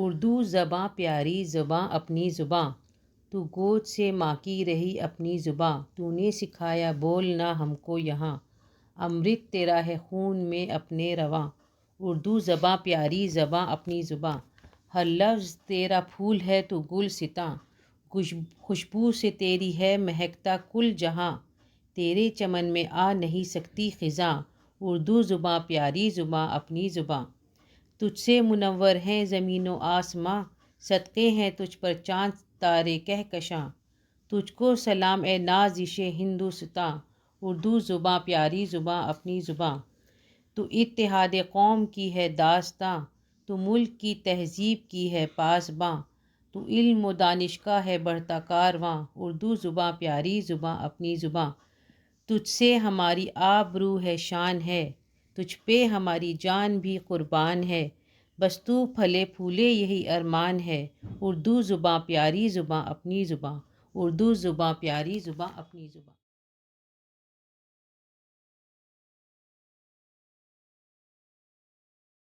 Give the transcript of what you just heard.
اردو زباں پیاری زباں اپنی زباں، تو گود سے ماں کی رہی اپنی زباں، تو نے سکھایا بولنا ہم کو یہاں، امرت تیرا ہے خون میں اپنے رواں، اردو زباں پیاری زباں اپنی زباں، ہر لفظ تیرا پھول ہے تو گلستاں، خوشبو سے تیری ہے مہکتا کل جہاں، تیرے چمن میں آ نہیں سکتی خزاں، اردو زباں پیاری زباں اپنی زباں، تجھ سے منور ہیں زمین و آسماں، صدقے ہیں تجھ پر چاند تارے کہکشاں، تجھ کو سلام اے نازش ہندوستاں، اردو زباں پیاری زباں اپنی زباں، تو اتحاد قوم کی ہے داستاں، تو ملک کی تہذیب کی ہے پاسباں، تو علم و دانش کا ہے بڑھتا کارواں، اردو زباں پیاری زباں اپنی زباں، تجھ سے ہماری آبرو ہے شان ہے، تجھ پہ ہماری جان بھی قربان ہے، بس تو پھلے پھولے یہی ارمان ہے، اردو زباں پیاری زباں اپنی زباں، اردو زباں پیاری زباں اپنی زباں۔